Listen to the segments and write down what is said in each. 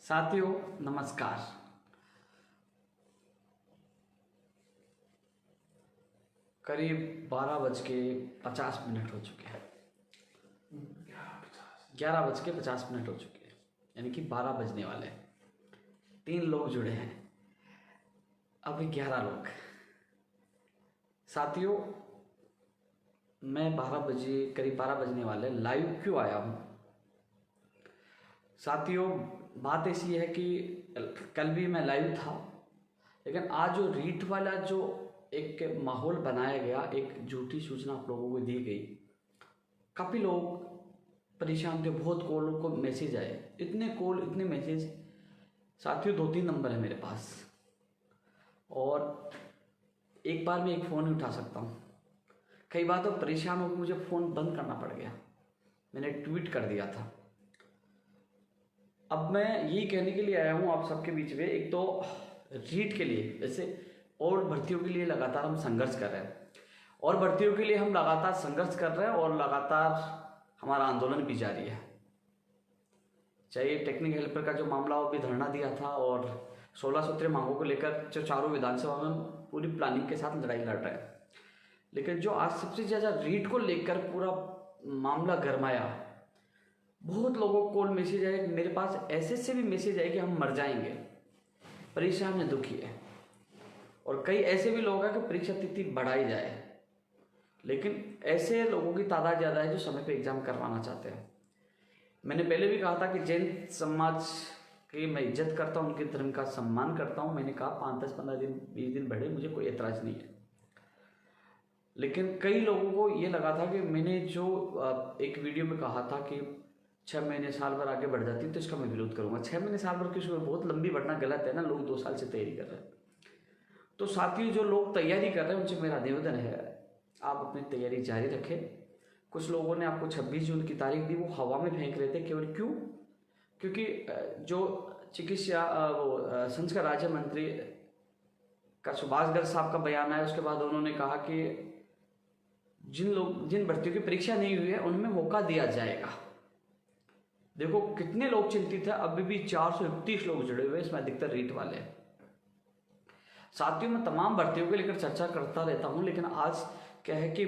साथियों नमस्कार। करीब 12:50 हो चुके हैं। 11:50 हो चुके हैं, यानी कि 12 बजने वाले हैं। 3 लोग जुड़े हैं, अभी 11 लोग। साथियों मैं 12 बजे, करीब 12 बजने वाले लाइव क्यों आया हूँ? साथियों बात ऐसी है कि कल भी मैं लाइव था, लेकिन आज जो रीट वाला जो एक माहौल बनाया गया, एक झूठी सूचना आप लोगों को दी गई, काफ़ी लोग परेशान थे। बहुत कॉल को मैसेज आए, इतने कॉल इतने मैसेज। साथियों 2-3 नंबर है मेरे पास और एक बार में एक फ़ोन नहीं उठा सकता हूँ। कई बार तो परेशान होकर मुझे फ़ोन बंद करना पड़ गया। मैंने ट्वीट कर दिया था। अब मैं यही कहने के लिए आया हूँ आप सबके बीच में, एक तो रीट के लिए, वैसे और भर्तियों के लिए लगातार हम संघर्ष कर रहे हैं, और भर्तियों के लिए हम लगातार संघर्ष कर रहे हैं और लगातार हमारा आंदोलन भी जारी है। चाहे टेक्निकल हेल्पर का जो मामला हो, भी धरना दिया था, और 16 सूत्रीय मांगों को लेकर जो चारों विधानसभा में पूरी प्लानिंग के साथ लड़ाई लड़ रहे हैं। लेकिन जो आज सबसे ज़्यादा रीट को लेकर पूरा मामला गरमाया, बहुत लोगों को कॉल मैसेज आए, मेरे पास ऐसे से भी मैसेज आए कि हम मर जाएंगे, परेशान है, दुखी है। और कई ऐसे भी लोग हैं कि परीक्षा तिथि बढ़ाई जाए, लेकिन ऐसे लोगों की तादाद ज़्यादा है जो समय पे एग्जाम करवाना चाहते हैं। मैंने पहले भी कहा था कि जैन समाज की मैं इज्जत करता हूँ, उनके धर्म का सम्मान करता हूँ। मैंने कहा 5, 10, 15 दिन, 20 दिन बढ़े, मुझे कोई एतराज़ नहीं है। लेकिन कई लोगों को ये लगा था कि मैंने जो एक वीडियो में कहा था कि 6 महीने साल भर आगे बढ़ जाती है तो इसका मैं विरोध करूंगा। 6 महीने साल भर की बहुत लंबी बढ़ना गलत है ना। लोग 2 साल से तैयारी कर रहे हैं। तो साथियों जो लोग तैयारी कर रहे हैं उनसे मेरा निवेदन है, आप अपनी तैयारी जारी रखें। कुछ लोगों ने आपको 26 जून की तारीख दी, वो हवा में फेंक रहे थे। केवल क्यों? क्योंकि जो चिकित्सा संस्कार राज्य मंत्री का सुभाष गर्ग साहब का बयान आया, उसके बाद उन्होंने कहा कि जिन भर्तियों की परीक्षा नहीं हुई है उनमें मौका दिया जाएगा। देखो कितने लोग चिंतित है। अभी भी 431 लोग जुड़े हुए, इसमें अधिकतर रीट वाले हैं। साथियों मैं तमाम भर्तियों को लेकर चर्चा करता रहता हूं, लेकिन आज क्या है कि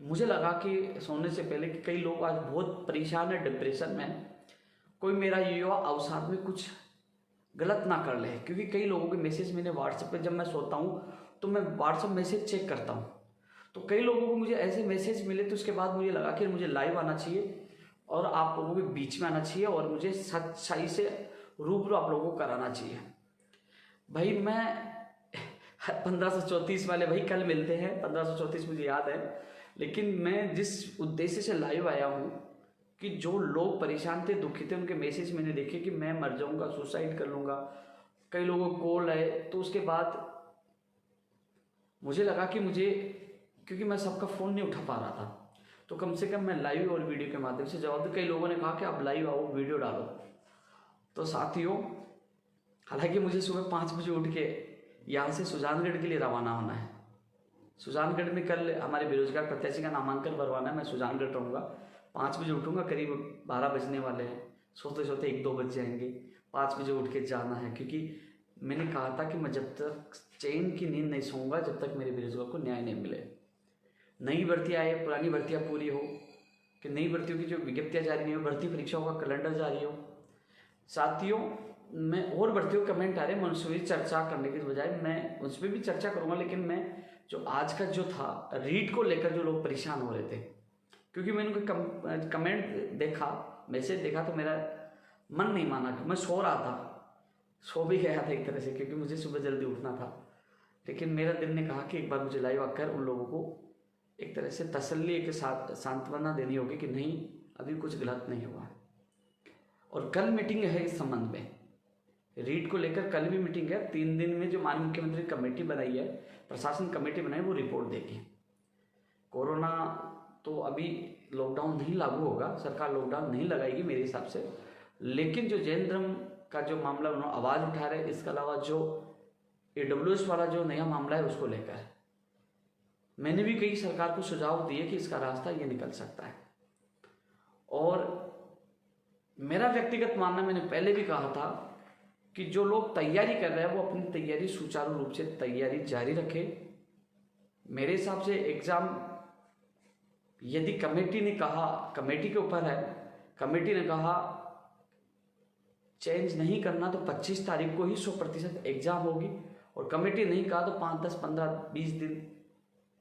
मुझे लगा कि सोने से पहले कि कई लोग आज बहुत परेशान है, डिप्रेशन में। कोई मेरा युवा अवसाद में कुछ गलत ना कर ले, क्योंकि कई लोगों के मैसेज मैंने व्हाट्सएप पे, जब मैं सोता हूँ तो मैं व्हाट्सएप मैसेज चेक करता हूँ, तो कई लोगों को मुझे ऐसे मैसेज मिले। तो उसके बाद मुझे लगा कि मुझे लाइव आना चाहिए और आप लोगों के बीच में आना चाहिए और मुझे सच्चाई से रूबरू आप लोगों को कराना चाहिए। भाई मैं 1534 वाले भाई कल मिलते हैं, 1534 मुझे याद है। लेकिन मैं जिस उद्देश्य से लाइव आया हूँ कि जो लोग परेशान थे, दुखी थे, उनके मैसेज मैंने देखे कि मैं मर जाऊँगा, सुसाइड कर लूँगा। कई लोगों को कॉल आए। तो उसके बाद मुझे लगा कि क्योंकि मैं सबका फ़ोन नहीं उठा पा रहा था, तो कम से कम मैं लाइव और वीडियो के माध्यम से जवाब दूं। कई लोगों ने कहा कि आप लाइव आओ, वीडियो डालो। तो साथियों हालांकि मुझे सुबह 5 बजे उठ के यहाँ से सुजानगढ़ के लिए रवाना होना है। सुजानगढ़ में कल हमारे बेरोजगार प्रत्याशी का नामांकन भरवाना है। मैं सुजानगढ़ रहूँगा, 5 बजे उठूँगा, करीब 12 बजने वाले हैं। सोते सोते 1-2 बज जाएंगे। 5 बजे उठ के जाना है, क्योंकि मैंने कहा था कि मैं जब तक चैन की नींद नहीं सोऊंगा जब तक मेरे बेरोजगार को न्याय नहीं मिले। नई भर्तियाँ आए, पुरानी भर्तियाँ पूरी हो, कि नई भर्तियों की जो विज्ञप्तियाँ जारी नहीं हो, भर्ती परीक्षाओं का कैलेंडर जारी हो। साथियों मैं और भर्तियों के कमेंट आ रहे हैं, मैं उनसे भी चर्चा करने की बजाय मैं उस पर भी चर्चा करूँगा। लेकिन मैं जो आज का जो था रीट को लेकर जो लोग परेशान हो रहे थे, क्योंकि मैंने उनके कमेंट देखा, मैसेज देखा, तो मेरा मन नहीं माना। मैं सो रहा था, सो भी गया था एक तरह से, क्योंकि मुझे सुबह जल्दी उठना था। लेकिन मेरा दिल ने कहा कि एक बार मुझे लाइव आकर उन लोगों को एक तरह से तसल्ली के साथ सांत्वना देनी होगी कि नहीं, अभी कुछ गलत नहीं हुआ। और कल मीटिंग है इस संबंध में, रीट को लेकर कल भी मीटिंग है। 3 दिन में जो माननीय मुख्यमंत्री कमेटी बनाई है, प्रशासन कमेटी बनाई, वो रिपोर्ट देगी। कोरोना तो अभी लॉकडाउन नहीं लागू होगा, सरकार लॉकडाउन नहीं लगाएगी मेरे हिसाब से। लेकिन जो जैन धर्म का जो मामला उन्होंने आवाज़ उठा रहे, इसके अलावा जो AWS वाला जो नया मामला है उसको लेकर मैंने भी कई सरकार को सुझाव दिए कि इसका रास्ता ये निकल सकता है। और मेरा व्यक्तिगत मानना, मैंने पहले भी कहा था कि जो लोग तैयारी कर रहे हैं वो अपनी तैयारी सुचारू रूप से तैयारी जारी रखें। मेरे हिसाब से एग्ज़ाम यदि कमेटी ने कहा, कमेटी के ऊपर है, कमेटी ने कहा चेंज नहीं करना तो 25 तारीख को ही 100% एग्ज़ाम होगी, और कमेटी नहीं कहा तो 5, 10, 15, 20 दिन,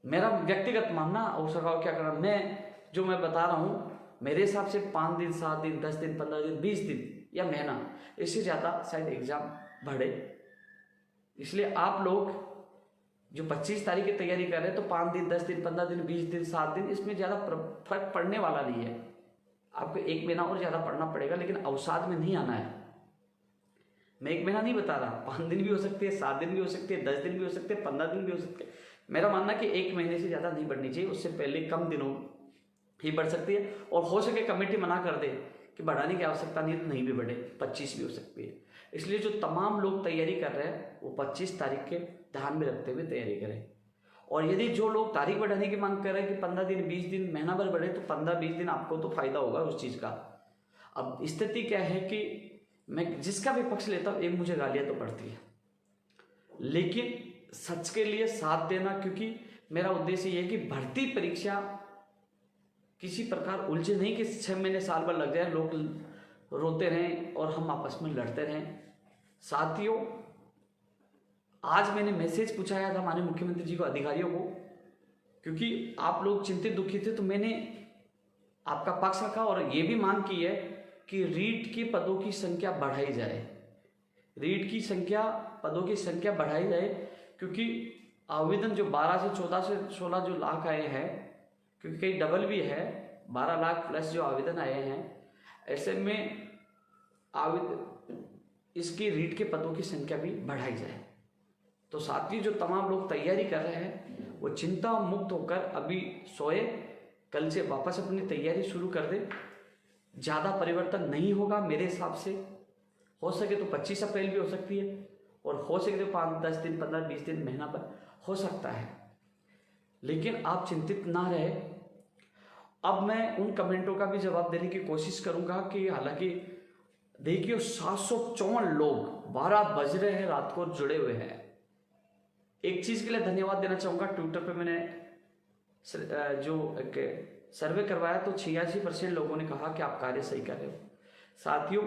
मेरा व्यक्तिगत मानना, और सरकार क्या करना, मैं बता रहा हूँ मेरे हिसाब से 5 दिन, 7 दिन, 10 दिन, 15 दिन, 20 दिन या महीना, इससे ज़्यादा शायद एग्ज़ाम बढ़े। इसलिए आप लोग जो 25 तारीख की तैयारी कर रहे हैं तो 5 दिन, 10 दिन, 15 दिन, 20 दिन, 7 दिन, इसमें ज़्यादा फर्क पड़ने वाला नहीं है। आपको 1 महीना और ज़्यादा पढ़ना पड़ेगा, लेकिन अवसाद में नहीं आना है। मैं 1 महीना नहीं बता रहा, 5 दिन भी हो सकते हैं, 7 दिन भी हो सकते हैं, 10 दिन भी हो सकते हैं, 15 दिन भी हो सकते हैं। मेरा मानना कि 1 महीने से ज़्यादा नहीं बढ़नी चाहिए, उससे पहले कम दिनों ही बढ़ सकती है, और हो सके कमेटी मना कर दे कि बढ़ाने की आवश्यकता नहीं, तो नहीं भी बढ़े, 25 भी हो सकती है। इसलिए जो तमाम लोग तैयारी कर रहे हैं वो 25 तारीख के ध्यान में रखते हुए तैयारी करें। और यदि जो लोग तारीख बढ़ाने की मांग कर रहे हैं कि 15 दिन, 20 दिन, महीना भर बढ़े, तो 15-20 दिन आपको तो फायदा होगा उस चीज़ का। अब स्थिति क्या है कि मैं जिसका भी पक्ष लेता हूँ, एक मुझे गालियाँ तो पड़ती है, लेकिन सच के लिए साथ देना, क्योंकि मेरा उद्देश्य ये है कि भर्ती परीक्षा किसी प्रकार उलझे नहीं कि 6 महीने, साल भर लग जाए, लोग रोते रहें और हम आपस में लड़ते रहें। साथियों, आज मैंने मैसेज पूछाया था माननीय मुख्यमंत्री जी को, अधिकारियों को, क्योंकि आप लोग चिंतित दुखी थे, तो मैंने आपका पक्ष रखा और ये भी मांग की है कि रीट के पदों की संख्या बढ़ाई जाए, रीट की संख्या, पदों की संख्या बढ़ाई जाए, क्योंकि आवेदन जो 12 से 14 से 16 जो लाख आए हैं, क्योंकि कई डबल भी है, 12 लाख प्लस जो आवेदन आए हैं, ऐसे में इसकी रीट के पदों की संख्या भी बढ़ाई जाए। तो साथ ही जो तमाम लोग तैयारी कर रहे हैं वो चिंता मुक्त होकर अभी सोए, कल से वापस अपनी तैयारी शुरू कर दे। ज़्यादा परिवर्तन नहीं होगा मेरे हिसाब से, हो सके तो 25 अप्रैल भी हो सकती है, और हो सके तो 5, 10 दिन, 15, 20 दिन, महीना पर हो सकता है, लेकिन आप चिंतित ना रहे। अब मैं उन कमेंटों का भी जवाब देने की कोशिश करूंगा कि हालांकि देखिए 754 लोग 12 बज रहे हैं रात को जुड़े हुए हैं। एक चीज़ के लिए धन्यवाद देना चाहूँगा, ट्विटर पे मैंने जो एक सर्वे करवाया तो 86% लोगों ने कहा कि आप कार्य सही कर रहे हो। साथियों,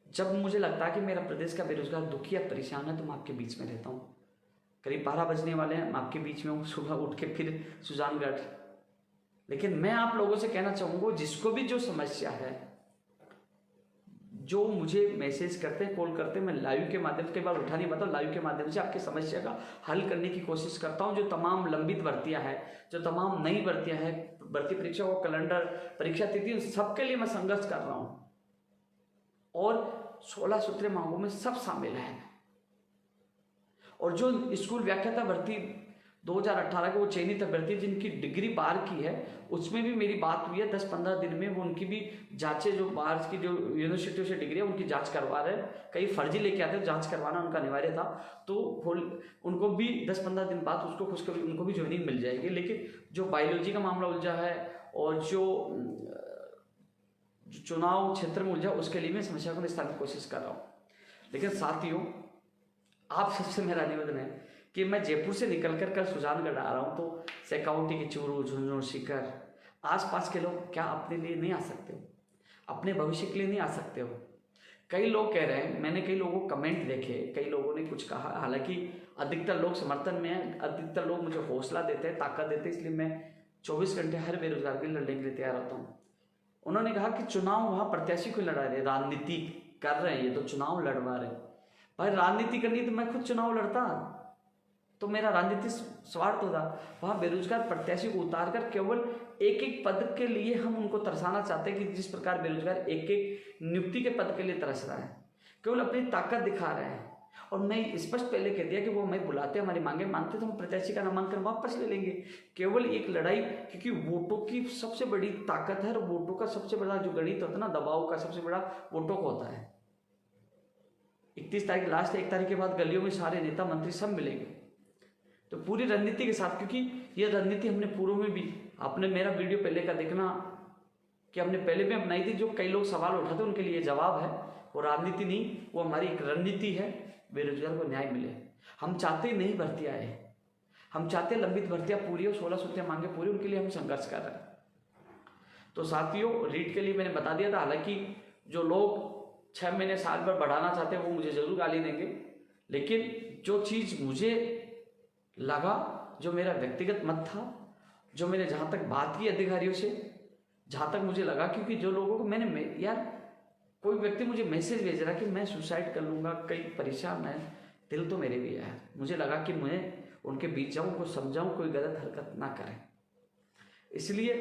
जब मुझे लगता है कि मेरा प्रदेश का बेरोजगार दुखी या परेशान है तो मैं आपके बीच में रहता हूँ। करीब 12 बजने वाले हैं, मैं आपके बीच में हूँ, सुबह उठ के फिर सुजानगढ़। लेकिन मैं आप लोगों से कहना चाहूँगा, जिसको भी जो समस्या है, जो मुझे मैसेज करते हैं, कॉल करते हैं, मैं लाइव के माध्यम से, कई बार उठा नहीं पाता, लाइव के माध्यम से आपकी समस्या का हल करने की कोशिश करता हूं। जो तमाम लंबित भर्तियां हैं, जो तमाम नई भर्तियां हैं, भर्ती परीक्षा को कैलेंडर, परीक्षा तिथि, सबके लिए मैं संघर्ष कर रहा हूं, और 16 सूत्रीय मांगों में सब शामिल है। और जो स्कूल व्याख्याता भर्ती 2018 के वो चयनित अभ्यर्थी जिनकी डिग्री बाहर की है, उसमें भी मेरी बात हुई है 10-15 दिन में, वो उनकी भी जांचें, जो बाहर की जो यूनिवर्सिटियों से डिग्री है उनकी जांच करवा रहे हैं। कई फर्जी लेके आते हैं, जांच करवाना उनका अनिवार्य था, तो उनको भी 10-15 दिन बाद उसको खुशखबरी, उनको भी ज्वाइनिंग मिल जाएगी। लेकिन जो बायोलॉजी का मामला उलझा है और जो चुनाव क्षेत्र में उलझा, उसके लिए मैं समस्या को निस्तारने की कोशिश कर रहा हूँ। लेकिन साथियों, आप सबसे मेरा निवेदन है कि मैं जयपुर से निकलकर कल सुजानगढ़ आ रहा हूँ, तो सेकाउंटी के चूरू, झुंझुनू, सीकर, आसपास के लोग क्या अपने लिए नहीं आ सकते हो? अपने भविष्य के लिए नहीं आ सकते हो? कई लोग कह रहे हैं, मैंने कई लोगों को कमेंट देखे, कई लोगों ने कुछ कहा, हालांकि अधिकतर लोग समर्थन में हैं, अधिकतर लोग मुझे हौसला देते हैं, ताकत देते हैं, इसलिए मैं 24 घंटे हर बेरोजगार के लिए लड़ने के लिए तैयार होता हूँ। उन्होंने कहा कि चुनाव वहाँ प्रत्याशी को लड़ा रहे, राजनीति कर रहे हैं, ये तो चुनाव लड़वा रहे। भाई राजनीति करनी तो मैं खुद चुनाव लड़ता, तो मेरा राजनीतिक स्वार्थ होता। वहाँ बेरोजगार प्रत्याशी को उतार कर केवल एक एक पद के लिए हम उनको तरसाना चाहते हैं कि जिस प्रकार बेरोजगार एक एक नियुक्ति के पद के लिए तरस रहा है, केवल अपनी ताकत दिखा रहे हैं। और मैं स्पष्ट पहले कह दिया कि वो हमें बुलाते, हमारी मांगे मानते तो हम प्रत्याशी का नामांकन वापस ले लेंगे। केवल एक लड़ाई, क्योंकि वोटों की सबसे बड़ी ताकत है, और वोटों का सबसे बड़ा जो गणित होता है ना, दबाव का सबसे बड़ा वोटों का होता है। 31 तारीख लास्ट, 1 तारीख के बाद गलियों में सारे नेता मंत्री सब मिलेंगे, तो पूरी रणनीति के साथ, क्योंकि ये रणनीति हमने पूर्व में भी, आपने मेरा वीडियो पहले का देखना कि हमने पहले भी अपनाई थी। जो कई लोग सवाल उठाते उनके लिए जवाब है वो राजनीति नहीं, वो हमारी एक रणनीति है, बेरोजगार को न्याय मिले। हम चाहते ही नहीं भर्ती आए, हम चाहते लंबित भर्तियां पूरी हो, 16 सूत्रें मांगे पूरी, उनके लिए हम संघर्ष कर रहे हैं। तो साथियों, रीट के लिए मैंने बता दिया था। हालांकि जो लोग 6 महीने साल भर बढ़ाना चाहते हैं वो मुझे जरूर गाली देंगे, लेकिन जो चीज मुझे लगा, जो मेरा व्यक्तिगत मत था, जो मैंने जहां तक बात की अधिकारियों से, जहां तक मुझे लगा, क्योंकि जो लोगों को मैंने यार कोई व्यक्ति मुझे मैसेज भेज रहा कि मैं सुसाइड कर लूंगा, कई परेशान है, दिल तो मेरे भी है। मुझे लगा कि मैं उनके बीच जाऊं, उनको समझाऊं, कोई गलत हरकत ना करें। इसलिए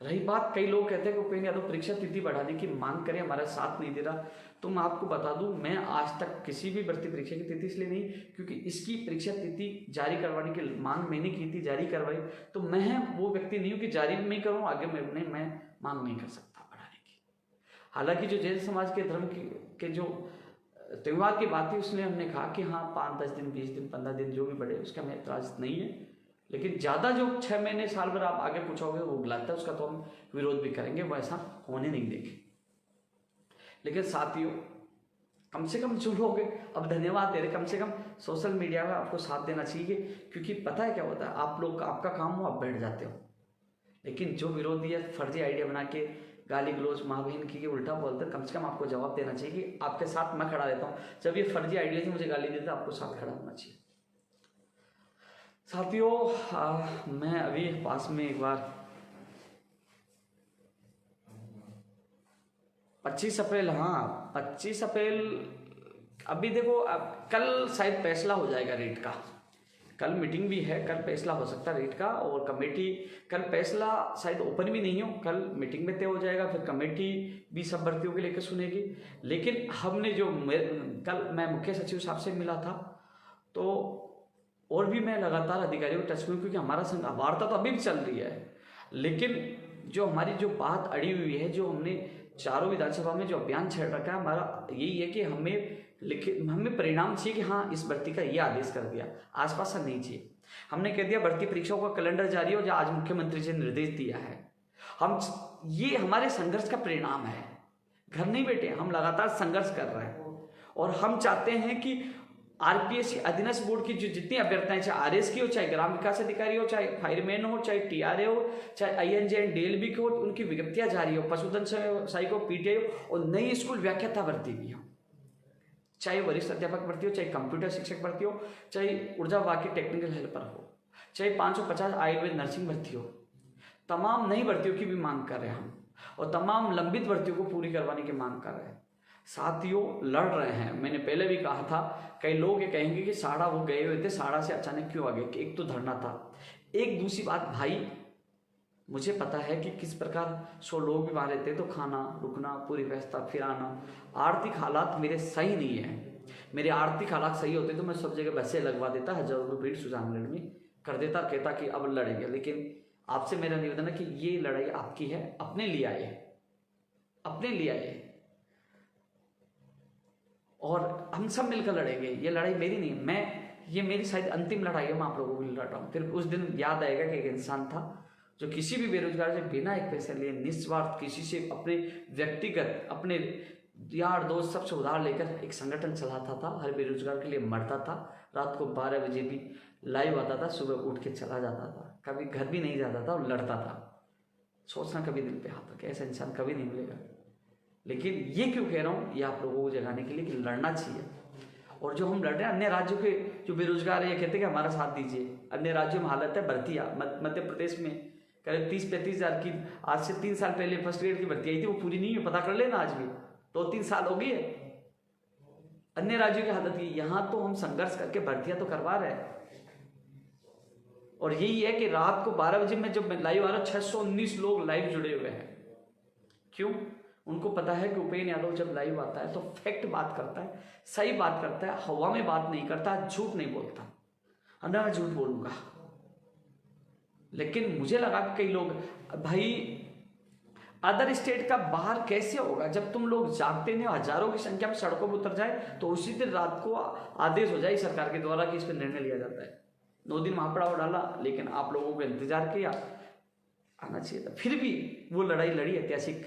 रही बात, कई लोग कहते हैं कि उपेंद्र यादव परीक्षा तिथि बढ़ाने की मांग करें, हमारा साथ नहीं दे रहा। तो मैं आपको बता दूं, मैं आज तक किसी भी भर्ती परीक्षा की तिथि इसलिए नहीं, क्योंकि इसकी परीक्षा तिथि जारी करवाने की मांग मैंने की थी, जारी करवाई। तो मैं वो व्यक्ति नहीं हूं कि जारी भी नहीं करूं, आगे मैं मांग नहीं कर सकता बढ़ाने की। हालांकि जो जैन समाज के धर्म के जो त्यौहार की बात थी, उसमें हमने कहा कि हाँ 5, 10 दिन, 20 दिन, 15 दिन जो भी बढ़े, उसका हमें एतराज नहीं है। लेकिन ज़्यादा जो 6 महीने साल भर आप आगे पूछोगे वो गलत है, उसका तो हम विरोध भी करेंगे, वो ऐसा होने नहीं देंगे। लेकिन साथियों, कम से कम जो लोग अब धन्यवाद दे रहे, कम से कम सोशल मीडिया में आपको साथ देना चाहिए, क्योंकि पता है क्या होता है, आप लोग आपका काम हो, आप बैठ जाते हो, लेकिन जो विरोधी है फर्जी आइडिया बना के गाली गलौज माँ बहन की उल्टा बोलते, कम से कम आपको जवाब देना चाहिए कि आपके साथ मैं खड़ा रहता हूँ। जब ये फर्जी आइडिया से मुझे गाली देता, आपको साथ खड़ा होना चाहिए। साथियों, मैं अभी पास में एक बार 25 अप्रैल, हाँ 25 अप्रैल, अभी देखो अब कल शायद फैसला हो जाएगा रेट का, कल मीटिंग भी है, कल फैसला हो सकता है रेट का, और कमेटी कल फैसला शायद ओपन भी नहीं हो, कल मीटिंग में तय हो जाएगा, फिर कमेटी भी सब भर्तियों के लेकर सुनेगी। लेकिन हमने जो कल मैं मुख्य सचिव साहब से मिला था, तो और भी मैं लगातार अधिकारियों को टच में, क्योंकि हमारा वार्ता तो अभी भी चल रही है, लेकिन जो हमारी जो बात अड़ी हुई है, जो हमने चारों विधानसभा में जो अभियान छेड़ रखा है, हमारा यही है कि हमें परिणाम चाहिए कि हाँ इस भर्ती का ये आदेश कर दिया, आसपास नहीं चाहिए। हमने कह दिया भर्ती परीक्षाओं का कैलेंडर जारी हो, जो आज मुख्यमंत्री जी ने निर्देश दिया है। ये हमारे संघर्ष का परिणाम है, घर नहीं बैठे, हम लगातार संघर्ष कर रहे हैं, और हम चाहते हैं कि आरपीएससी अधीनस्थ बोर्ड की जो जितनी अभ्यर्थाएं, चाहे आरएस की हो, चाहे ग्राम विकास अधिकारी हो, चाहे फायरमैन हो, चाहे टीआरए हो, चाहे आईएनजे एंड डीएलबी की हो, उनकी विज्ञप्तियां जारी हो, पशुधन सहायक हो, पीटीआई हो, और नई स्कूल व्याख्याता भर्ती भी हो, चाहे वरिष्ठ अध्यापक भर्ती हो, चाहे कंप्यूटर शिक्षक भर्ती हो, चाहे ऊर्जा विभाग की टेक्निकल हेल्पर हो, चाहे 550 आयुर्वेद नर्सिंग भर्ती हो, तमाम नई भर्तियों की भी मांग कर रहे हैं हम, और तमाम लंबित भर्तियों को पूरी करवाने की मांग कर रहे हैं। साथियों, लड़ रहे हैं, मैंने पहले भी कहा था, कई लोग ये कहेंगे कि साड़ा वो गए हुए थे, साड़ा से अचानक क्यों आ गए, कि एक तो धरना था, एक दूसरी बात भाई, मुझे पता है कि किस प्रकार 100 लोग भी वहां रहते हैं, तो खाना रुकना, पूरी व्यवस्था, फिर आना, आर्थिक हालात मेरे सही नहीं है। मेरे आर्थिक हालात सही होते तो मैं सब जगह बसें लगवा देता, 1000 रुपये भीड़ सुजानगढ़ में कर देता, कहता कि अब लड़ेंगे। लेकिन आपसे मेरा निवेदन है कि ये लड़ाई आपकी है, अपने लिए आए, अपने लिए आए, और हम सब मिलकर लड़ेंगे। ये लड़ाई मेरी नहीं, ये मेरी शायद अंतिम लड़ाई है, मैं आप लोगों के लिए लड़ रहा हूँ। फिर उस दिन याद आएगा कि एक इंसान था जो किसी भी बेरोजगार से बिना एक पैसे लिए, निस्वार्थ, किसी से अपने व्यक्तिगत, अपने यार दोस्त सबसे उधार लेकर एक संगठन चलाता था, हर बेरोजगार के लिए मरता था, रात को 12 बजे भी लाइव आता था, सुबह उठ के चला जाता था, कभी घर भी नहीं जाता था और लड़ता था। सोचना कभी दिल पे हाथ रखे, ऐसा इंसान कभी नहीं मिलेगा। लेकिन ये क्यों कह रहा हूँ, ये आप लोगों को जगाने के लिए कि लड़ना चाहिए। और जो हम लड़ रहे हैं, अन्य राज्यों के जो बेरोजगार है, ये कहते हैं कि हमारा साथ दीजिए। अन्य राज्यों में हालत है, भर्तियाँ मध्य प्रदेश में करीब 30-35 हज़ार की आज से 3 साल पहले फर्स्ट ग्रेड की भर्ती आई थी, वो पूरी नहीं है, पता कर लेना, आज भी 2-3 साल हो गई है। अन्य राज्यों की हालत ये, यहाँ तो हम संघर्ष करके भर्तियां तो करवा रहे हैं। और यही है कि रात को 12 बजे में जब लाइव आ रहा, 619 लोग लाइव जुड़े हुए हैं। क्यों? उनको पता है कि उपेंद्र यादव जब लाइव आता है तो फैक्ट बात करता है, सही बात करता है, हवा में बात नहीं करता, झूठ नहीं बोलता। मैं झूठ बोलूंगा, लेकिन मुझे लगा कि कई लोग, भाई अदर स्टेट का बाहर कैसे होगा, जब तुम लोग जागते नहीं, हजारों की संख्या में सड़कों पर उतर जाए तो उसी दिन रात को आदेश हो जाए सरकार के द्वारा कि इस पर निर्णय लिया जाता है। 9 दिन महापड़ाव डाला, लेकिन आप लोगों को इंतजार किया, आना चाहिए था। फिर भी वो लड़ाई लड़ी ऐतिहासिक,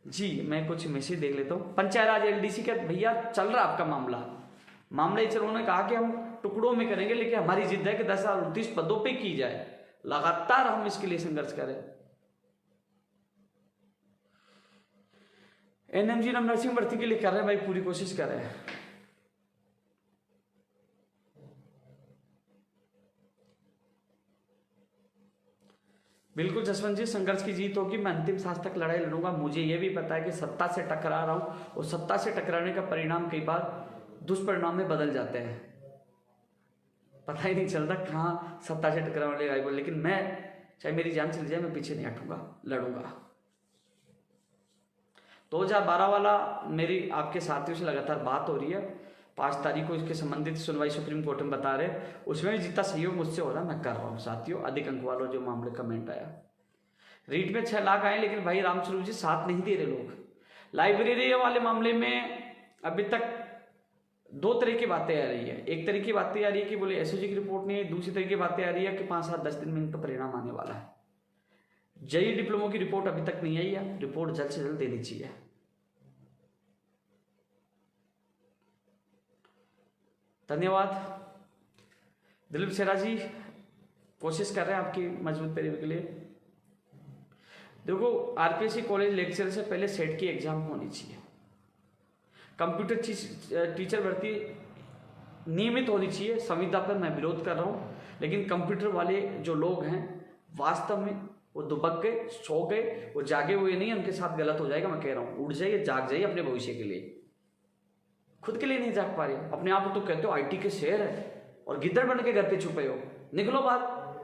जी मैं कुछ मैसेज देख लेता हूँ। पंचायत राज एलडीसी का भैया चल रहा आपका मामला ये चल, उन्होंने कहा कि हम टुकड़ों में करेंगे, लेकिन हमारी जिद है कि 10,029 पदों पे की जाए, लगातार हम इसके लिए संघर्ष करें। एनएमजी नर्सिंग भर्ती के लिए कर रहे हैं भाई, पूरी कोशिश कर रहे हैं। बिल्कुल जसवंत जी, संघर्ष की जीत होगी, मैं अंतिम सांस तक लड़ाई लड़ूंगा। मुझे यह भी पता है कि सत्ता से टकरा रहा हूं, और सत्ता से टकराने का परिणाम कई बार दुष्परिणाम में बदल जाते हैं, पता ही नहीं चलता कहाँ सत्ता से टकराने वाले। लेकिन मैं चाहे मेरी जान चली जाए, मैं पीछे नहीं हटूंगा, लड़ूंगा। 2012 वाला मेरी आपके साथियों से लगातार बात हो रही है, 5 तारीख को इसके संबंधित सुनवाई सुप्रीम कोर्ट में बता रहे, उसमें भी जितना सहयोग मुझसे हो रहा मैं कर रहा हूँ साथियों। अधिक अंक वालों जो मामले कमेंट आया, रीट में 6 लाख आए, लेकिन भाई रामस्वरूप जी साथ नहीं दे रहे लोग। लाइब्रेरी वाले मामले में अभी तक 2 तरह की बातें आ रही है। एक तरह की बातें आ रही है कि बोले एसओजी की रिपोर्ट नहीं है, दूसरी तरह की बातें आ रही है कि 5, 7, 10 दिन में इनका परिणाम आने वाला है। जेईई डिप्लोमा की रिपोर्ट अभी तक नहीं आई है, रिपोर्ट जल्द से जल्द देनी चाहिए। धन्यवाद दिलीप सेरा जी, कोशिश कर रहे हैं आपकी मजबूत पैरवी के लिए। देखो आरपीएससी कॉलेज लेक्चर से पहले सेट की एग्जाम होनी चाहिए। कंप्यूटर टीचर भर्ती नियमित होनी चाहिए, संविदा पर मैं विरोध कर रहा हूं, लेकिन कंप्यूटर वाले जो लोग हैं वास्तव में वो दुबक गए, सो गए, वो जागे हुए नहीं, उनके साथ गलत हो जाएगा। मैं कह रहा हूं उठ जाइए, जाग जाइए अपने भविष्य के लिए, खुद के लिए नहीं जाग पा रहे। अपने आप को तो कहते हो आईटी के शेर है और गिद्दड़ बन के घर पे छुपे हो। निकलो बाहर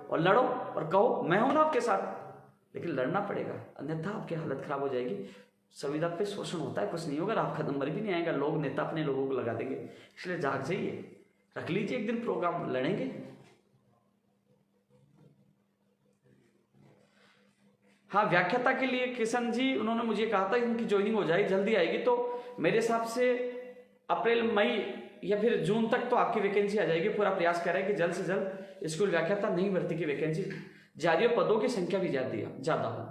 और लड़ो और कहो मैं हूं ना आपके साथ, लेकिन लड़ना पड़ेगा, अन्यथा आपकी हालत खराब हो जाएगी। संविदा पे शोषण होता है, कुछ नहीं होगा, आपका नंबर भी नहीं आएगा, लोग नेता अपने लोगों को लगा देंगे। इसलिए जाग जाइए, रख लीजिए एक दिन प्रोग्राम, लड़ेंगे। हाँ व्याख्याता के लिए किशन जी, उन्होंने मुझे कहा था इनकी ज्वाइनिंग हो जाएगी, जल्दी आएगी, तो मेरे हिसाब से अप्रैल मई या फिर जून तक तो आपकी वैकेंसी आ जाएगी। पूरा प्रयास करें कि जल्द से जल्द स्कूल व्याख्याता नई भर्ती की वैकेंसी जारी हो, पदों की संख्या भी ज्यादा हो।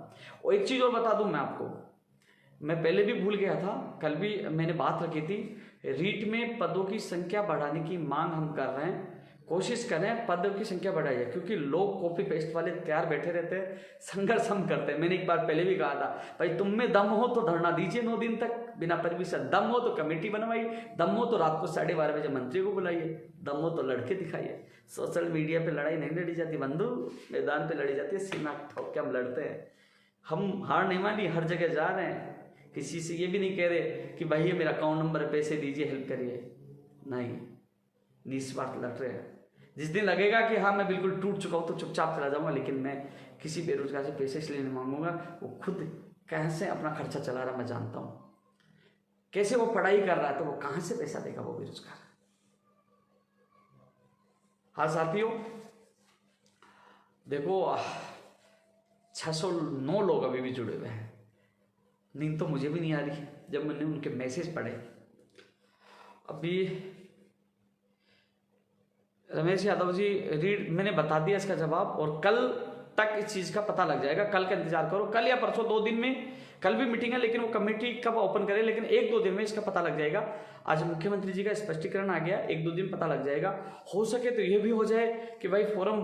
और एक चीज और बता दूं मैं आपको, मैं पहले भी भूल गया था, कल भी मैंने बात रखी थी, रीट में पदों की संख्या बढ़ाने की मांग हम कर रहे हैं, कोशिश करें पदों की संख्या बढ़ाई जाए, क्योंकि लोग कॉपी पेस्ट वाले तैयार बैठे रहते हैं, संघर्ष हम करते हैं। मैंने एक बार पहले भी कहा था भाई तुम में दम हो तो धरना दीजिए 9 दिन तक बिना परमिशन, दम हो तो कमेटी बनवाइए, दम हो तो रात को 12:30 बजे मंत्री को बुलाइए, दम हो तो लड़के दिखाइए। सोशल मीडिया पे लड़ाई नहीं लड़ी जाती बंधु, मैदान पे लड़ी जाती है, सीना ठोक के हम लड़ते हैं। हम हार नहीं मानी, हर जगह जा रहे हैं, किसी से ये भी नहीं कह रहे कि भाई मेरा अकाउंट नंबर है, पैसे दीजिए, हेल्प करिए, नहीं, निस्वार्थ लड़ रहे हैं। जिस दिन लगेगा कि हाँ मैं बिल्कुल टूट चुका हूँ तो चुपचाप चला जाऊंगा, लेकिन मैं किसी बेरोजगार से पैसे इसलिए नहीं मांगूंगा, वो खुद कैसे अपना खर्चा चला रहा मैं जानता हूँ, कैसे वो पढ़ाई कर रहा है, तो वो कहाँ से पैसा देगा वो बेरोजगार। हाँ साथियों देखो 609 लोग अभी भी जुड़े हुए हैं, नींद तो मुझे भी नहीं आ रही जब मैंने उनके मैसेज पढ़े। अभी रमेश यादव जी रीड मैंने बता दिया इसका जवाब, और कल तक इस चीज का पता लग जाएगा, कल का इंतजार करो, कल या परसों 2 दिन में। कल भी मीटिंग है, लेकिन वो कमेटी कब ओपन करे, लेकिन 1-2 दिन में इसका पता लग जाएगा। आज मुख्यमंत्री जी का स्पष्टीकरण आ गया, 1-2 दिन पता लग जाएगा। हो सके तो ये भी हो जाए कि भाई फॉर्म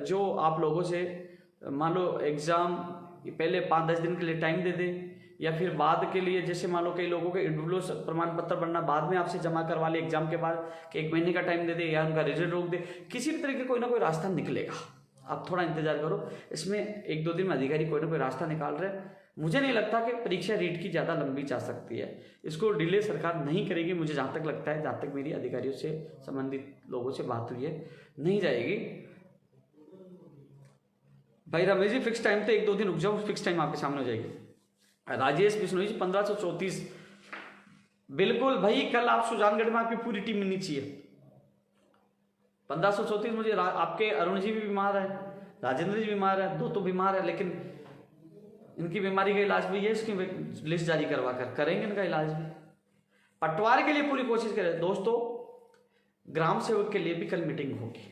जो आप लोगों से मान लो एग्जाम पहले 5-10 दिन के लिए टाइम दे दे, या फिर बाद के लिए, जैसे मान लो कई लोगों के इंडिविजुअल प्रमाण पत्र बनना बाद में आपसे जमा करवा ले एग्जाम के बाद, कि 1 महीने का टाइम दे दे या उनका रिजल्ट रोक दे, किसी भी तरह का कोई ना कोई रास्ता निकलेगा। आप थोड़ा इंतजार करो, इसमें 1-2 दिन में अधिकारी कोई ना कोई रास्ता निकाल रहे हैं। मुझे नहीं लगता कि परीक्षा रीट की ज़्यादा लंबी जा सकती है, इसको डिले सरकार नहीं करेगी, मुझे जहाँ तक लगता है, जहाँ तक मेरी अधिकारियों से संबंधित लोगों से बात हुई है, नहीं जाएगी। भाई रमेश जी फिक्स टाइम तो 1-2 दिन रुक जाओ, फिक्स टाइम आपके सामने हो जाएगी। राजेश बिश्नोई जी 1534 बिल्कुल भाई, कल आप सुजानगढ़ में आपकी पूरी टीम मिलनी चाहिए। 1534 मुझे आपके अरुण जी भी बीमार है, राजेंद्र जी बीमार है, 2 तो बीमार है, लेकिन इनकी बीमारी का इलाज भी है, इसकी लिस्ट जारी करवा कर करेंगे इनका इलाज भी। पटवार के लिए पूरी कोशिश करें दोस्तों। ग्राम सेवक के लिए भी कल मीटिंग होगी,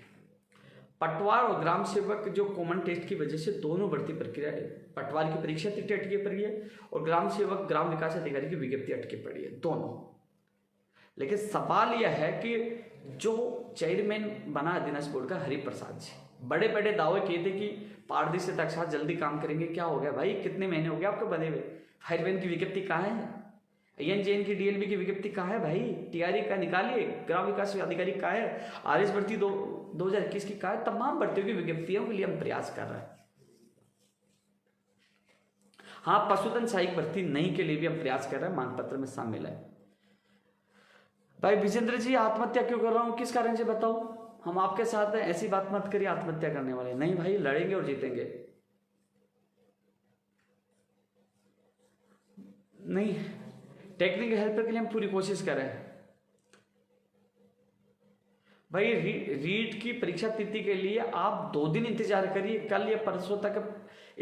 पटवार और ग्राम सेवक जो कॉमन टेस्ट की वजह से दोनों भर्ती प्रक्रिया, पटवार की परीक्षा अटकी पड़ी है और ग्राम सेवक ग्राम विकास अधिकारी की विज्ञप्ति अटकी पड़ी है दोनों। लेकिन सवाल यह है कि जो चेयरमैन बना अधीनस्थ बोर्ड का हरिप्रसाद जी, बड़े बड़े दावे किए थे कि पारदर्शिता के साथ जल्दी काम करेंगे, क्या हो गया भाई? कितने महीने हो गए आपको बने हुए? फायरमैन की विज्ञप्ति कहाँ है? एएनजेएन की डीएलबी की विज्ञप्ति कहाँ है भाई? टीआरई का निकालिए। ग्राम विकास अधिकारी कहाँ है? आरएस भर्ती 2021 की कहाँ है? तमाम भर्तियों की विज्ञप्तियों के लिए हम प्रयास कर रहे हैं। हाँ, पशुधन सहायक भर्ती नहीं के लिए भी हम प्रयास कर रहे हैं, मांग पत्र में शामिल है। भाई विजेंद्र जी, आत्महत्या क्यों कर रहा हूं, किस कारण से बताओ? हम आपके साथ हैं, ऐसी बात मत करिए आत्महत्या करने वाले। नहीं भाई, लड़ेंगे और जीतेंगे। नहीं, टेक्निकल हेल्प के लिए हम पूरी कोशिश कर रहे हैं। भाई रीट की परीक्षा तिथि के लिए आप 2 दिन इंतजार करिए, कल या परसों तक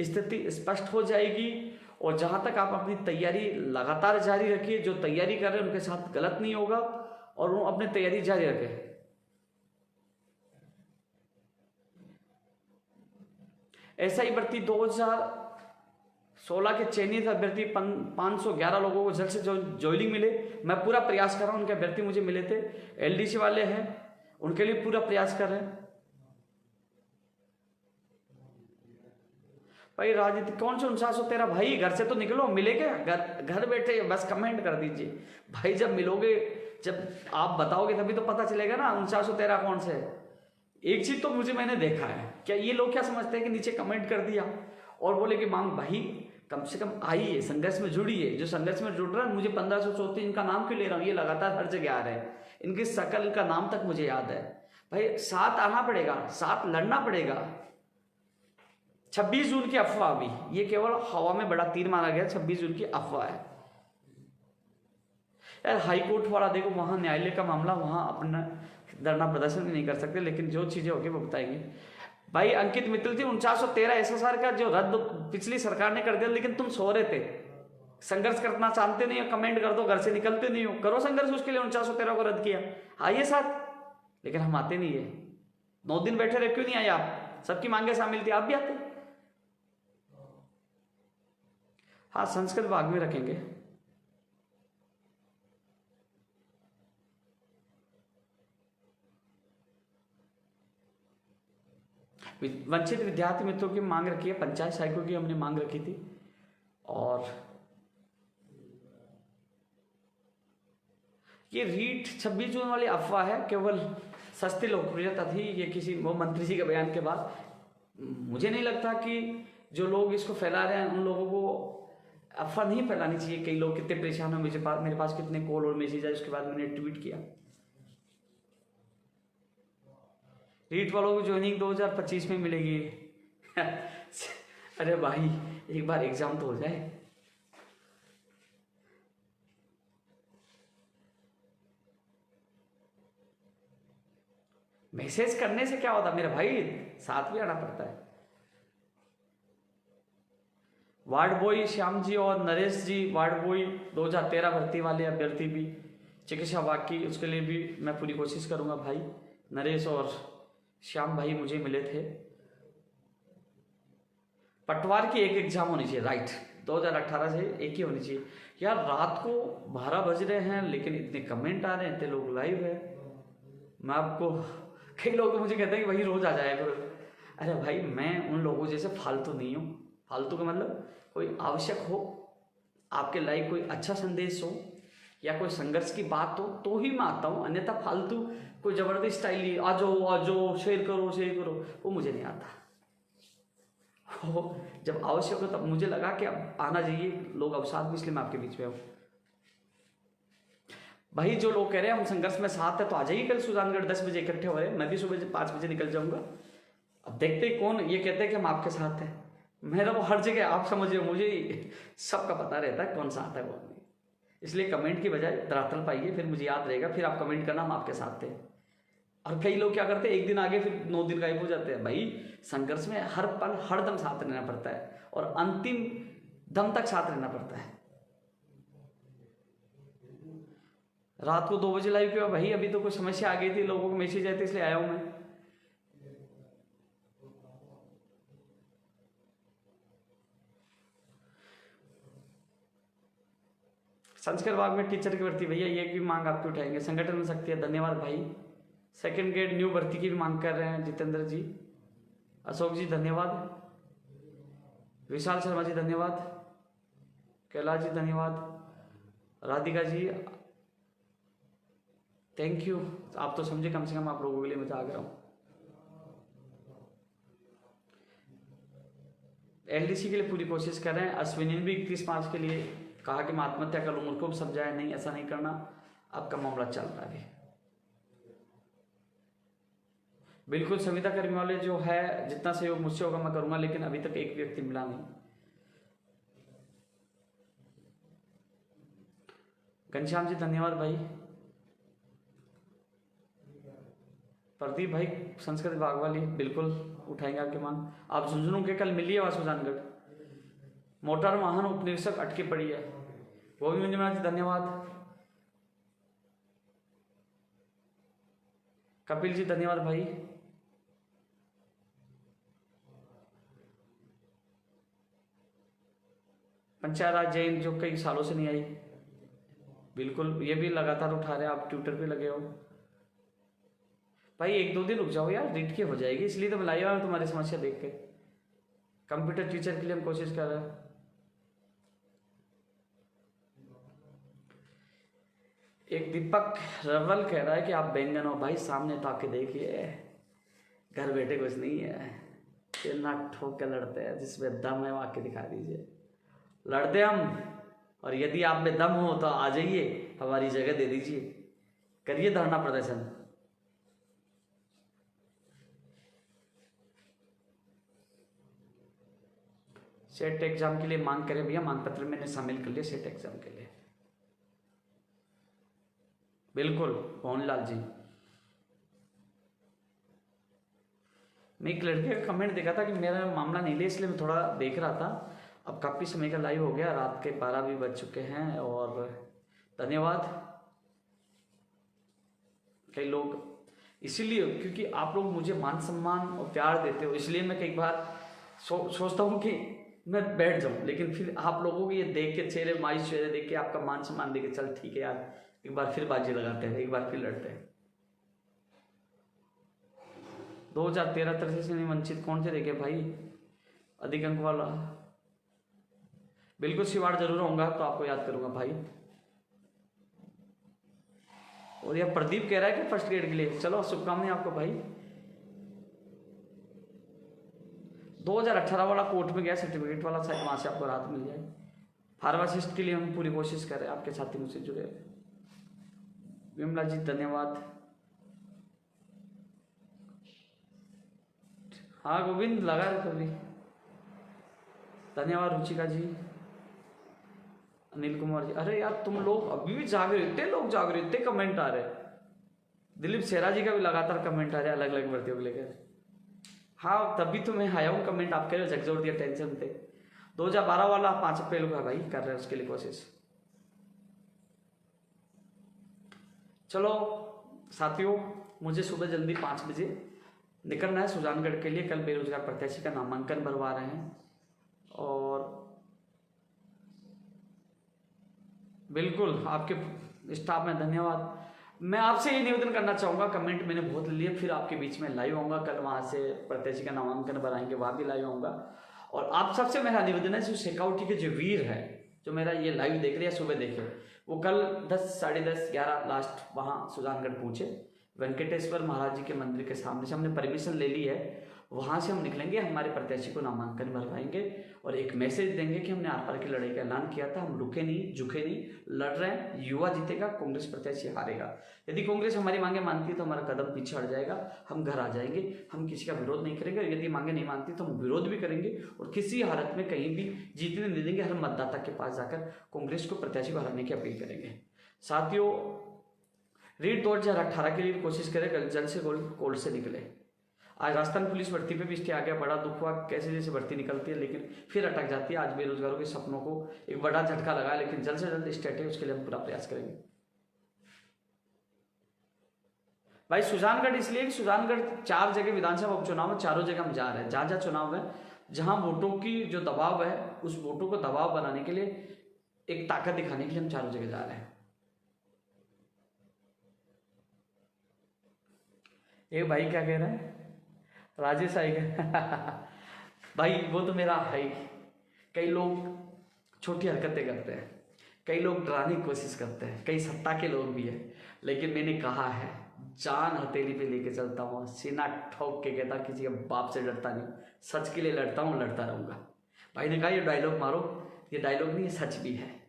स्थिति स्पष्ट हो जाएगी। और जहां तक आप अपनी तैयारी लगातार जारी रखिए, जो तैयारी कर रहे हैं उनके साथ गलत नहीं होगा और वो अपनी तैयारी जारी रखें। ऐसा ही भर्ती 2016 के चयनित अभ्यर्थी 511 लोगों को जल्द से जल्द ज्वाइनिंग मिले। मैं पूरा प्रयास कर रहा हूं, उनके अभ्यर्थी मुझे मिले थे, एलडीसी वाले हैं, उनके लिए पूरा प्रयास कर रहे हैं। भाई राजनीति कौन से 4913? भाई घर से तो निकलो, मिलेगा घर बैठे बस कमेंट कर दीजिए भाई। जब मिलोगे, जब आप बताओगे तभी तो पता चलेगा ना 4913 कौन से है। एक चीज तो मैंने देखा है, क्या ये लोग क्या समझते हैं कि नीचे कमेंट कर दिया और बोले कि मांग भाई कम से कम आइए, संघर्ष में जुड़िए। जो संघर्ष में जुड़ रहा है, मुझे 1534 इनका नाम क्यों ले रहा हूँ, ये लगातार हर जगह आ रहे हैं, इनकी शकल का नाम तक मुझे याद है। भाई साथ आना पड़ेगा, साथ लड़ना पड़ेगा। 26 जून की अफवाह भी, ये केवल हवा में बड़ा तीर मारा गया। 26 जून की अफवाह है यार। हाईकोर्ट वाला देखो, वहां न्यायालय का मामला, वहां अपना धरना प्रदर्शन भी नहीं कर सकते, लेकिन जो चीजें होगी वो बताएंगे। भाई अंकित मित्तल जी, 4913 एसएसआर का जो रद्द पिछली सरकार ने कर दिया, लेकिन तुम सो रहे थे, संघर्ष करना चाहते नहीं हो, कमेंट कर दो, घर से निकलते नहीं हो, करो संघर्ष, उसके लिए 4913 को रद्द किया, आइए साथ। लेकिन हम आते नहीं है। 9 दिन बैठे रहे, क्यों नहीं आए आप? सबकी मांगे शामिल थी, आप भी आते। हाँ, संस्कृत भाग में रखेंगे। वंचित विद्यार्थी मित्रों की मांग रखी है, पंचायत सहायकों की हमने मांग रखी थी। और ये रीट 26 जून वाली अफवाह है, केवल सस्ती लोकप्रियता थी। ये किसी वो मंत्री जी के बयान के बाद, मुझे नहीं लगता कि जो लोग इसको फैला रहे हैं उन लोगों को अफवाह नहीं फैलानी चाहिए। कई लोग कितने परेशान हो, मेरे पास कितने कॉल और मैसेज आए, उसके बाद मैंने ट्वीट किया। रीट वालों को ज्वाइनिंग 2025 में मिलेगी। अरे भाई, एक बार एग्जाम तो हो जाए। मैसेज करने से क्या होता मेरे भाई, साथ भी आना पड़ता है। वार्ड बॉय श्याम जी और नरेश जी, वार्ड बॉय 2013 भर्ती वाले अभ्यर्थी भी, चिकित्सा विभाग की, उसके लिए भी मैं पूरी कोशिश करूंगा। भाई नरेश और श्याम भाई मुझे मिले थे। पटवार की एक एग्जाम होनी चाहिए, राइट, 2018 से एक ही होनी चाहिए। यार रात को 12 बज रहे हैं, लेकिन इतने कमेंट आ रहे हैं, इतने लोग लाइव है। मैं आपको, कई लोग मुझे कहते हैं कि भाई रोज आ जाए करो। अरे भाई, मैं उन लोगों जैसे फालतू नहीं हूँ। फालतू का मतलब, कोई आवश्यक हो, आपके लाइक कोई अच्छा संदेश हो या कोई संघर्ष की बात हो तो ही मैं आता हूँ, अन्यथा फालतू कोई जबरदस्ती स्टाइल आ जाओ शेयर करो, वो मुझे नहीं आता। जब आवश्यक हो तब मुझे लगा कि अब आना चाहिए, लोग अवसाद में, इसलिए मैं आपके बीच में हूँ। भाई जो लोग कह रहे हैं हम संघर्ष में साथ है, तो आ जाइए कल सुजानगढ़ 10 बजे इकट्ठे हो रहे हैं। मैं भी सुबह 5 बजे निकल जाऊंगा। अब देखते ही कौन ये कहते हैं कि हम आपके साथ हैं। मेरा वो हर जगह, आप समझ रहे हो, मुझे सबका पता रहता है कौन साथ है कौन नहीं। इसलिए कमेंट की बजाय धरातल पाइए, फिर मुझे याद रहेगा, फिर आप कमेंट करना हम आपके साथ थे। और कई लोग क्या करते हैं, एक दिन आगे फिर 9 दिन गायब हो जाते हैं। भाई संघर्ष में हर पल हर दम साथ रहना पड़ता है और अंतिम दम तक साथ रहना पड़ता है। रात को 2 बजे लाइव किया भाई, अभी तो कोई समस्या आ गई थी, लोगों को मैसेज आए थे, इसलिए आया हूं मैं। संस्कृत विभाग में टीचर की भर्ती, भैया ये भी मांग आपकी उठाएंगे। संगठन में शक्ति है, धन्यवाद भाई। सेकंड ग्रेड न्यू भर्ती की भी मांग कर रहे हैं जितेंद्र जी। अशोक जी धन्यवाद। विशाल शर्मा जी धन्यवाद। कैलाश जी धन्यवाद। Radhika ji thank you. आप तो समझे, कम से कम आप लोगों के लिए मैं जाग रहा हूँ। एलडीसी के लिए पूरी कोशिश कर रहे हैं। अश्विनी ने भी 31 मार्च के लिए कहा कि मैं आत्महत्या कर लूंगा, उनको भी समझाया नहीं, ऐसा नहीं करना, आपका मामला चल रहा है। बिल्कुल संविदा कर्मी वाले जो है, जितना सहयोग मुझसे होगा मैं करूंगा, लेकिन अभी तक एक व्यक्ति मिला नहीं। घनश्याम जी धन्यवाद भाई। प्रदीप भाई संस्कृत विभाग वाली बिल्कुल उठाएंगे आपकी मांग। आप झुंझुनू के कल मिलिए वहां सुजानगढ़। मोटर वाहन उपनिरीक्षक अटकी पड़ी है, वो भी मंजुनाथ जी धन्यवाद। कपिल जी धन्यवाद भाई। पंचायत राज जैन जो कई सालों से नहीं आई, बिल्कुल ये भी लगातार उठा रहे हैं, आप ट्विटर पे लगे हो भाई। 1-2 दिन रुक जाओ यार, रीट की हो जाएगी, इसलिए तो बुलाया हुआ तुम्हारी समस्या देख के। कंप्यूटर टीचर के लिए हम कोशिश कर रहे हैं। एक दीपक रवल कह रहा है कि आप बैंगन हो भाई, सामने तो आके देखिए, घर बैठे कुछ नहीं है, इतना ठोक के लड़ते हैं, जिसमें दम है वो आके दिखा दीजिए। लड़ते हम, और यदि आप में दम हो तो आ जाइए, हमारी जगह दे दीजिए, करिए धरना प्रदर्शन। सेट एग्जाम के लिए मांग करें भैया, मांग पत्र मैंने शामिल कर लिया सेट एग्जाम के लिए। बिल्कुल मोहनलाल जी। मैं एक लड़के का कमेंट देखा था कि मेरा मामला नहीं ले, इसलिए मैं थोड़ा देख रहा था। अब काफ़ी समय का लाइव हो गया, रात के 12 भी बज चुके हैं, और धन्यवाद। कई लोग इसीलिए, क्योंकि आप लोग मुझे मान सम्मान और प्यार देते हो, इसलिए मैं कई बार सोचता हूँ कि मैं बैठ जाऊँ, लेकिन फिर आप लोगों को ये देख के, चेहरे मायूस चेहरे देख के, आपका मान सम्मान देख के, चल ठीक है यार, एक बार फिर बाजी लगाते हैं, एक बार फिर लड़ते हैं। 2013 तरह से नहीं वंचित कौन से देखे भाई, अधिक अंक वाला। बिल्कुल शिवाड़ जरूर होऊंगा तो आपको याद करूंगा भाई। और यह प्रदीप कह रहा है कि फर्स्ट ग्रेड के लिए, चलो शुभकामनाएं आपको भाई। 2018 वाला कोर्ट में गया सर्टिफिकेट वाला, शायद वहां से आपको राहत मिल जाए। फार्मासिस्ट के लिए हम पूरी कोशिश कर रहे हैं, आपके साथी मुझसे जुड़े। विमला जी धन्यवाद। हाँ गोविंद लगा रहे कभी, धन्यवाद। रुचिका जी, अनिल कुमार जी, अरे यार तुम लोग अभी भी जाग रहे, इतने लोग जाग रहे, इतने कमेंट आ रहे। दिलीप सेरा जी का भी लगातार कमेंट आ रहा है अलग अलग भर्तियों को लेकर। हाँ तभी तो मैं आया हूँ, कमेंट आप कह रहे हो, झकझोर दिया टेंशन थे। 2012 वाला 5 अप्रैल को है भाई, कर रहे हैं उसके लिए कोशिश। चलो साथियों, मुझे सुबह जल्दी 5 बजे निकलना है सुजानगढ़ के लिए। कल बेरोजगार प्रत्याशी का नामांकन भरवा रहे हैं, और बिल्कुल आपके स्टाफ में धन्यवाद। मैं आपसे ये निवेदन करना चाहूँगा, कमेंट मैंने बहुत लिए, फिर आपके बीच में लाइव आऊँगा। कल वहाँ से प्रत्याशी का नामांकन भराएंगे, वहाँ भी लाइव आऊँगा। और आप सबसे मेरा निवेदन है, जो सिक्योरिटी के जो वीर है, जो मेरा ये लाइव देख रहे हैं, सुबह देखे, वो कल 10, साढ़े 10, 11 लास्ट वहाँ सुजानगढ़ पहुँचे। वेंकटेश्वर महाराज जी के मंदिर के सामने से हमने परमिशन ले ली है, वहाँ से हम निकलेंगे, हमारे प्रत्याशी को नामांकन भरवाएंगे और एक मैसेज देंगे कि हमने आर पार की लड़ाई का ऐलान किया था, हम रुके नहीं, झुके नहीं, लड़ रहे हैं। युवा जीतेगा, कांग्रेस प्रत्याशी हारेगा। यदि कांग्रेस हमारी मांगे मानती है तो हमारा कदम पीछे हट जाएगा, हम घर आ जाएंगे, हम किसी का विरोध नहीं करेंगे। यदि मांगे नहीं मानती तो हम विरोध भी करेंगे, और किसी हालत में कहीं भी जीतने नहीं देंगे। हर मतदाता के पास जाकर कांग्रेस को प्रत्याशी को हराने की अपील करेंगे। साथियों, रीट 2018 के लिए कोशिश करें, जल्द से कोल्ड से निकले। आज राजस्थान पुलिस भर्ती पे भी इसके आगे बड़ा दुख हुआ, कैसे जैसे भर्ती निकलती है लेकिन फिर अटक जाती है। आज बेरोजगारों के सपनों को एक बड़ा झटका लगा, लेकिन जल्द से जल्द स्टेट है, उसके लिए हम पूरा प्रयास करेंगे। भाई सुजानगढ़ इसलिए कि सुजानगढ़ 4 जगह विधानसभा उपचुनाव में, चारों जगह हम जा रहे हैं। जहां जहां चुनाव है, जहां वोटों की जो दबाव है, उस वोटों को दबाव बनाने के लिए एक ताकत दिखाने के लिए हम चारों जगह जा रहे हैं। ये भाई क्या कह रहा है, राजेश आई भाई वो तो मेरा है ही। कई लोग छोटी हरकतें करते हैं, कई लोग डराने की कोशिश करते हैं, कई सत्ता के लोग भी हैं, लेकिन मैंने कहा है जान हथेली पे लेके चलता हूँ, सीना ठोक के कहता किसी के बाप से डरता नहीं, सच के लिए लड़ता हूँ, लड़ता रहूंगा। भाई ने कहा ये डायलॉग मारो, ये डायलॉग नहीं, ये सच भी है।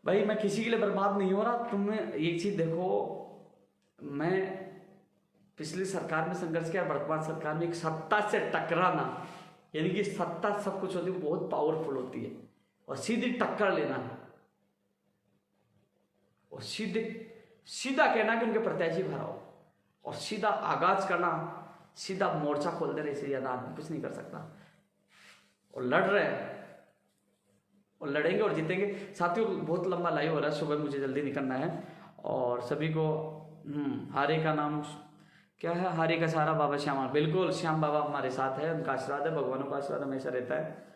भाई मैं किसी के लिए बर्बाद नहीं हो रहा। तुम्हें एक चीज देखो, मैं पिछली सरकार में संघर्ष किया, वर्तमान सरकार में एक सत्ता से टकराना, यानी कि सत्ता सब कुछ होती है, बहुत पावरफुल होती है, और सीधी टक्कर लेना और सीधा कहना कि उनके प्रत्याशी भराओ और सीधा आगाज करना, सीधा मोर्चा खोल देना, इससे ज्यादा आदमी कुछ नहीं कर सकता। और लड़ रहे हैं और लड़ेंगे और जीतेंगे। साथियों बहुत लंबा लाइव हो रहा है, सुबह मुझे जल्दी निकलना है। और सभी को हारे का नाम क्या है, हारे का सहारा बाबा श्याम, बिल्कुल श्याम बाबा हमारे साथ है, उनका आशीर्वाद है, भगवानों का आशीर्वाद हमेशा रहता है।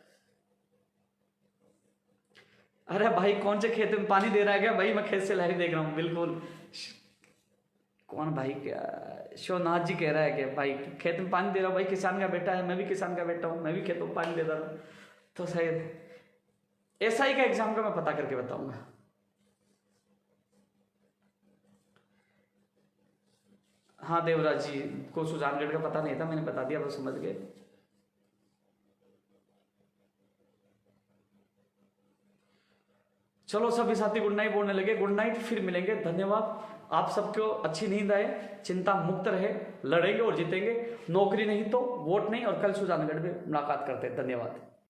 अरे भाई कौन से खेत में पानी दे रहा है क्या? भाई मैं खेत से लहरी देख रहा हूँ, बिल्कुल। कौन भाई, क्या शिवनाथ जी कह रहा है कि भाई खेत में पानी दे रहा हूँ। भाई किसान का बेटा है, मैं भी किसान का बेटा हूँ, मैं भी खेतों में पानी देता हूँ। तो शायद एसआई का एग्जाम का मैं पता करके बताऊंगा। हाँ देवराज जी को सुजानगढ़ का पता नहीं था, मैंने बता दिया, वो समझ गए। चलो सभी साथी गुड नाइट बोलने लगे, गुड नाइट, फिर मिलेंगे, धन्यवाद। आप सबको अच्छी नींद आए, चिंता मुक्त रहे, लड़ेंगे और जीतेंगे। नौकरी नहीं तो वोट नहीं, और कल सुजानगढ़ में मुलाकात करते हैं। धन्यवाद।